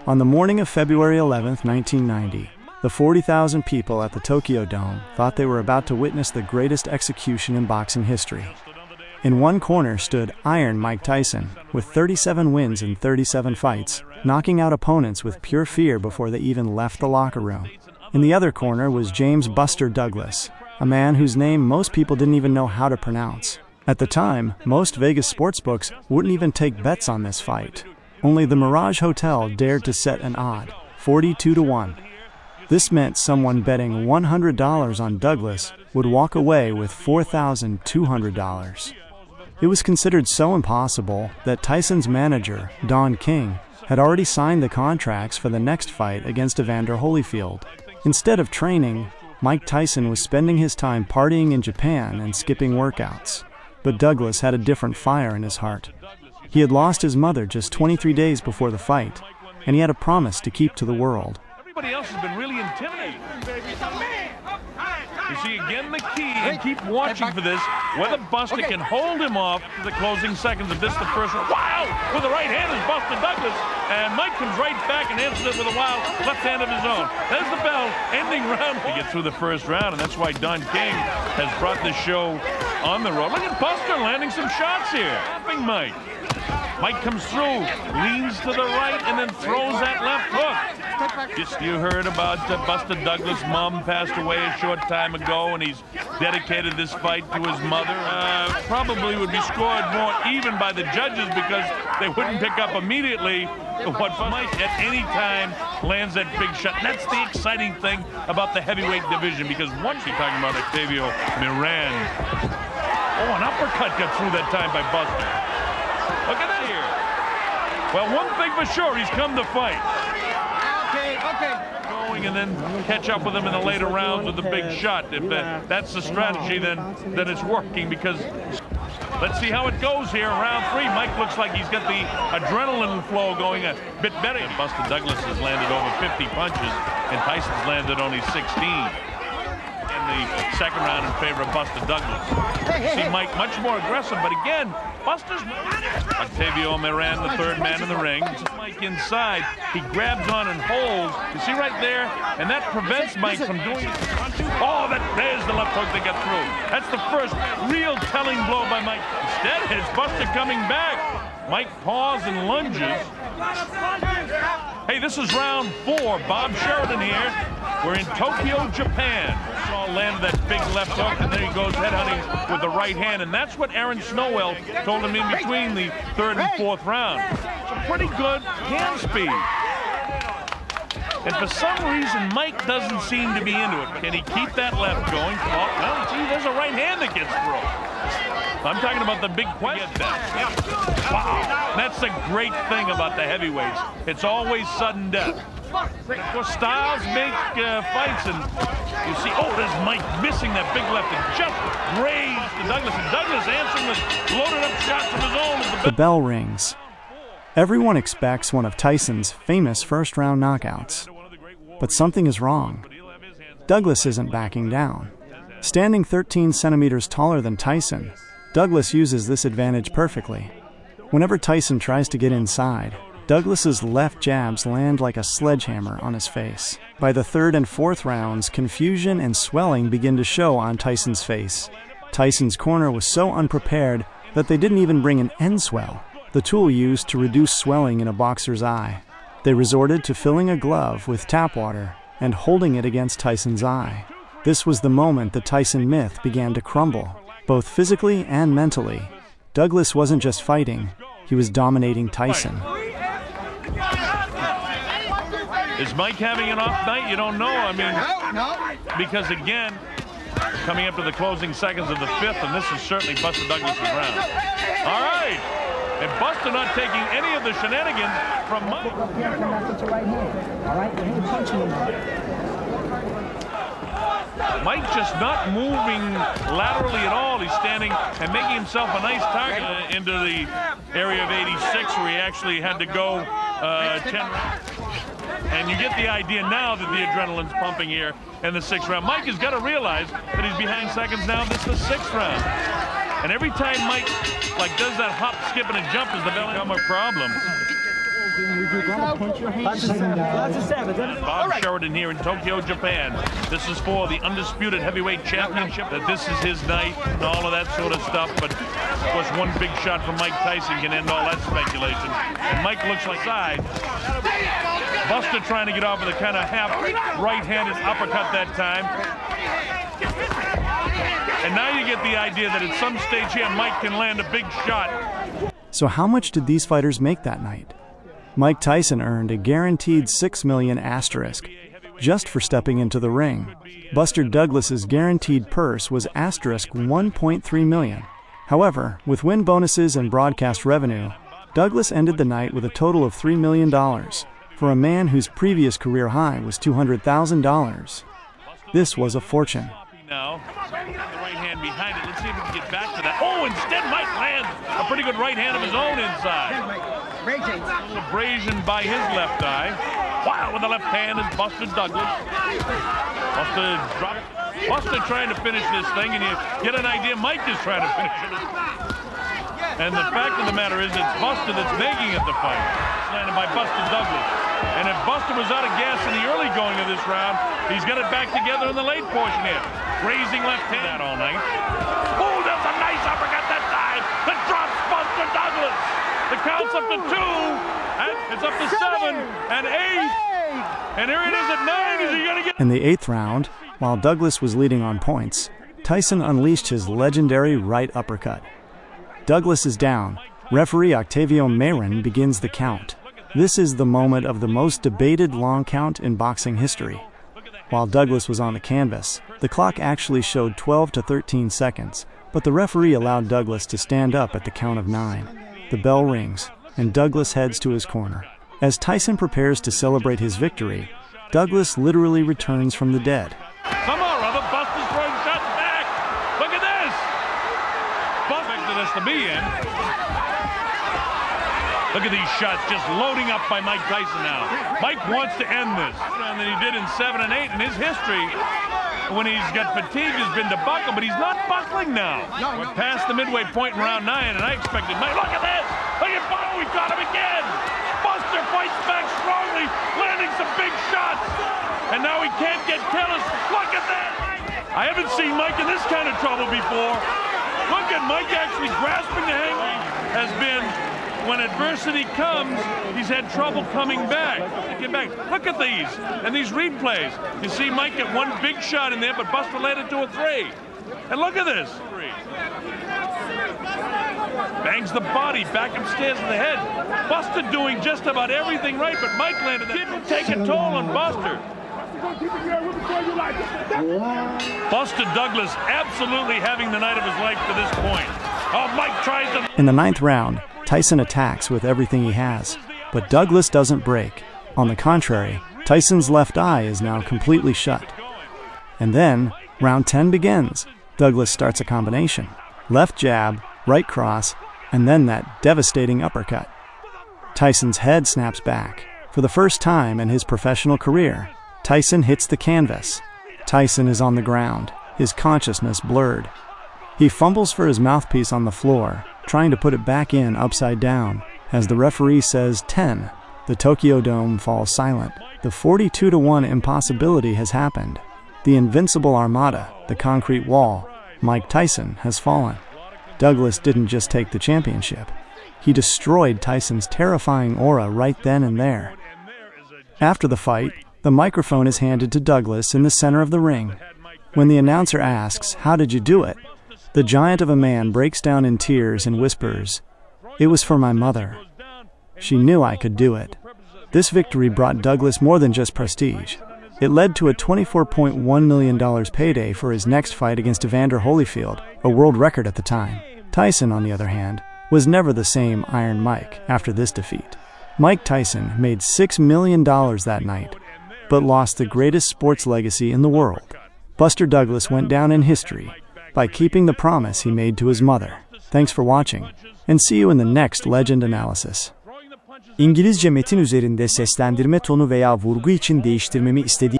On the morning of February 11, 1990, the 40,000 people at the Tokyo Dome thought they were about to witness the greatest execution in boxing history. In one corner stood Iron Mike Tyson, with 37 wins in 37 fights, knocking out opponents with pure fear before they even left the locker room. In the other corner was James "Buster" Douglas, a man whose name most people didn't even know how to pronounce. At the time, most Vegas sportsbooks wouldn't even take bets on this fight. Only the Mirage Hotel dared to set an odd, 42-1. This meant someone betting $100 on Douglas would walk away with $4,200. It was considered so impossible that Tyson's manager, Don King, had already signed the contracts for the next fight against Evander Holyfield. Instead of training, Mike Tyson was spending his time partying in Japan and skipping workouts. But Douglas had a different fire in his heart. He had lost his mother just 23 days before the fight, and he had a promise to keep to the world. Everybody else has been really intimidated. You see, again, the key, and keep watching for this, whether Buster can hold him off to the closing seconds of this, the first round. Wow! With the right hand is Buster Douglas, and Mike comes right back and answers it with a wild left hand of his own. There's the bell, ending round. To get through the first round, and that's why Don King has brought this show on the road. Look at Buster landing some shots here. Laughing Mike. Mike comes through, leans to the right, and then throws that left hook. Just you heard about Buster Douglas' mom passed away a short time ago, and he's dedicated this fight to his mother. Probably would be scored more even by the judges because they wouldn't pick up immediately what Mike at any time lands that big shot. And that's the exciting thing about the heavyweight division, because once you're talking about Octavio Miran, oh, an uppercut got through that time by Buster. Look at that here. Well, one thing for sure, he's come to fight. Okay. Going and then catch up with him in the later rounds with the big shot. If that's the strategy, then it's working, because let's see how it goes here. Round three, Mike looks like he's got the adrenaline flow going a bit better. Buster Douglas has landed over 50 punches, and Tyson's landed only 16. The second round in favor of Buster Douglas. See Mike much more aggressive, but again, Buster's Octavio Miran, the third man in the ring. Mike inside, he grabs on and holds. You see right there, and that prevents Mike from doing it. Oh, there's the left hook that got through. That's the first real telling blow by Mike. Instead, it's Buster coming back. Mike paws and lunges. Hey, this is round four. Bob Sheridan here. We're in Tokyo, Japan. Saul landed that big left hook, and then he goes headhunting with the right hand, and that's what Aaron Snowell told him in between the third and fourth round. Some pretty good hand speed. And for some reason, Mike doesn't seem to be into it. Can he keep that left going? Oh, well, see, there's a right hand that gets through. I'm talking about the big question. Wow, that's the great thing about the heavyweights. It's always sudden death. Of course, styles make fights, and you see, oh, there's Mike missing that big left and just grazed to Douglas, and Douglas answering with loaded up shots of his own. The bell rings. Everyone expects one of Tyson's famous first-round knockouts. But something is wrong. Douglas isn't backing down. Standing 13 centimeters taller than Tyson, Douglas uses this advantage perfectly. Whenever Tyson tries to get inside, Douglas's left jabs land like a sledgehammer on his face. By the third and fourth rounds, confusion and swelling begin to show on Tyson's face. Tyson's corner was so unprepared that they didn't even bring an end swell, the tool used to reduce swelling in a boxer's eye. They resorted to filling a glove with tap water and holding it against Tyson's eye. This was the moment the Tyson myth began to crumble, both physically and mentally. Douglas wasn't just fighting, he was dominating Tyson. Is Mike having an off night? You don't know. I mean, because again, coming up to the closing seconds of the fifth, and this is certainly Buster Douglas' round. All right. And Buster not taking any of the shenanigans from Mike. Mike just not moving laterally at all. He's standing and making himself a nice target into the area of 86, where he actually had to go 10 rounds. And you get the idea now that the adrenaline's pumping here in the sixth round. Mike has got to realize that he's behind seconds now. This is the sixth round. And every time Mike does that hop, skip, and a jump, is the bell become a problem. Bob Sheridan here in Tokyo, Japan. This is for the undisputed heavyweight championship. That this is his night and all of that sort of stuff. But of course, one big shot from Mike Tyson can end all that speculation. And Mike looks like side. Buster trying to get off with a kind of half right-handed uppercut that time. And now you get the idea that at some stage here, Mike can land a big shot. So how much did these fighters make that night? Mike Tyson earned a guaranteed $6 million asterisk just for stepping into the ring. Buster Douglas's guaranteed purse was asterisk $1.3 million. However, with win bonuses and broadcast revenue, Douglas ended the night with a total of $3 million for a man whose previous career high was $200,000. This was a fortune. Now, the right hand behind it. Let's see if we can get back to that. Oh, instead Mike lands a pretty good right hand of his own inside. A little abrasion by his left eye. Wow, with the left hand is Buster Douglas. Buster trying to finish this thing, and you get an idea Mike is trying to finish it. And the fact of the matter is it's Buster that's making it the fight. It's landed by Buster Douglas. And if Buster was out of gas in the early going of this round, he's got it back together in the late portion here. Raising left hand all night. Oh, that's a nice uppercut that time. That drops Buster Douglas. The count's up to 2. And it's up to 7 and 8. And here it is at 9. Is he going to get... In the 8th round, while Douglas was leading on points, Tyson unleashed his legendary right uppercut. Douglas is down. Referee Octavio Mayrin begins the count. This is the moment of the most debated long count in boxing history. While Douglas was on the canvas, the clock actually showed 12 to 13 seconds, but the referee allowed Douglas to stand up at the count of 9. The bell rings, and Douglas heads to his corner. As Tyson prepares to celebrate his victory, Douglas literally returns from the dead. Somehow or other, Buster's throwing shots back. Look at this. Buster expected us to be in. Look at these shots just loading up by Mike Tyson now. Mike wants to end this. And than he did in 7 and 8 in his history. When he's got fatigue, has been to buckle, but he's not buckling now. We're past the midway point in round 9, and I expected Mike. Look at this! Look at Bono, we got him again! Buster fights back strongly, landing some big shots. And now he can't get Kellis. Look at that! I haven't seen Mike in this kind of trouble before. Look at Mike actually grasping the hang. Has been... When adversity comes, he's had trouble coming back. Look at these, and these replays. You see Mike get one big shot in there, but Buster landed 2 or 3. And look at this. Bangs the body back upstairs in the head. Buster doing just about everything right, but Mike landed. Didn't take a toll on Buster. Buster Douglas absolutely having the night of his life to this point. Oh, Mike tries to... In the 9th round, Tyson attacks with everything he has, but Douglas doesn't break. On the contrary, Tyson's left eye is now completely shut. And then, round 10 begins. Douglas starts a combination. Left jab, right cross, and then that devastating uppercut. Tyson's head snaps back. For the first time in his professional career, Tyson hits the canvas. Tyson is on the ground, his consciousness blurred. He fumbles for his mouthpiece on the floor, trying to put it back in upside down. As the referee says 10, the Tokyo Dome falls silent. The 42-1 impossibility has happened. The invincible armada, the concrete wall, Mike Tyson, has fallen. Douglas didn't just take the championship. He destroyed Tyson's terrifying aura right then and there. After the fight, the microphone is handed to Douglas in the center of the ring. When the announcer asks, "How did you do it?" the giant of a man breaks down in tears and whispers, "It was for my mother. She knew I could do it." This victory brought Douglas more than just prestige. It led to a $24.1 million payday for his next fight against Evander Holyfield, a world record at the time. Tyson, on the other hand, was never the same Iron Mike after this defeat. Mike Tyson made $6 million that night, but lost the greatest sports legacy in the world. Buster Douglas went down in history by keeping the promise he made to his mother. Thanks for watching, and see you in the next Legend Analysis. İngilizce metin üzerinde seslendirme tonu veya vurgu için değiştirmemi istediğiniz